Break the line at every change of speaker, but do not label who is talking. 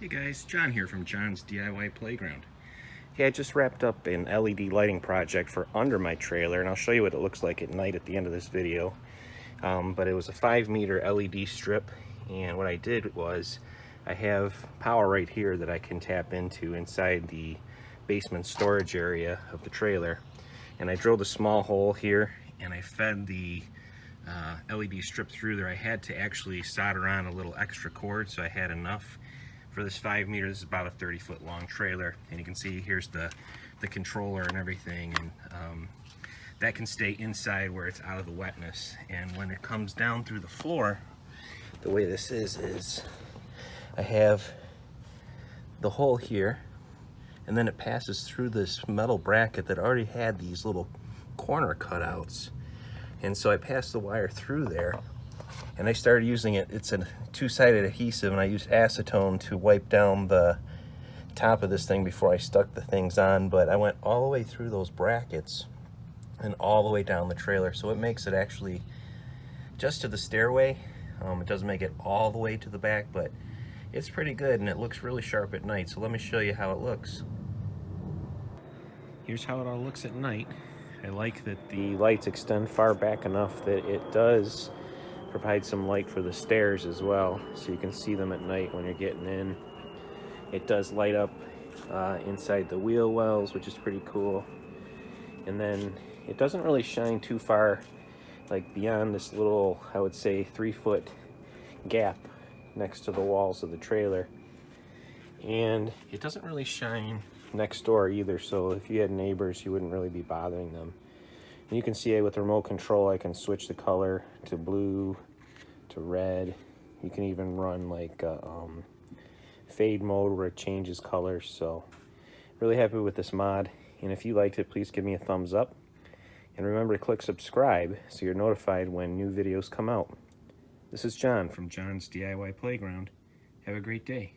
Hey guys, John here from John's DIY Playground. Hey, I just wrapped up an LED lighting project for under my trailer, and I'll show you what it looks like at night at the end of this video. But it was a 5-meter LED strip, and what I did was I have power right here that I can tap into inside the basement storage area of the trailer. And I drilled a small hole here, and I fed the LED strip through there. I had to actually solder on a little extra cord, so I had enough for this 5 meter. This is about a 30-foot long trailer, and you can see here's the controller and everything, and that can stay inside where it's out of the wetness. And when it comes down through the floor, the way this is I have the hole here, and then it passes through this metal bracket that already had these little corner cutouts. And so I passed the wire through there, and I started using it. It's a two-sided adhesive, and I used acetone to wipe down the top of this thing before I stuck the things on. But I went all the way through those brackets and all the way down the trailer, so it makes it actually just to the stairway. It doesn't make it all the way to the back, but it's pretty good, and it looks really sharp at night. So let me show you how it looks. Here's how it all looks at night. I like that the lights extend far back enough that it does provide some light for the stairs as well, so you can see them at night when you're getting in. It does light up inside the wheel wells, which is pretty cool. And then it doesn't really shine too far, like beyond this little, I would say, 3-foot gap next to the walls of the trailer. And it doesn't really shine next door either, so if you had neighbors, you wouldn't really be bothering them. And you can see with the remote control, I can switch the color to blue, to red. You can even run like fade mode where it changes colors. So really happy with this mod, and if you liked it, please give me a thumbs up, and remember to click subscribe so you're notified when new videos come out. This is John from John's DIY Playground. Have a great day.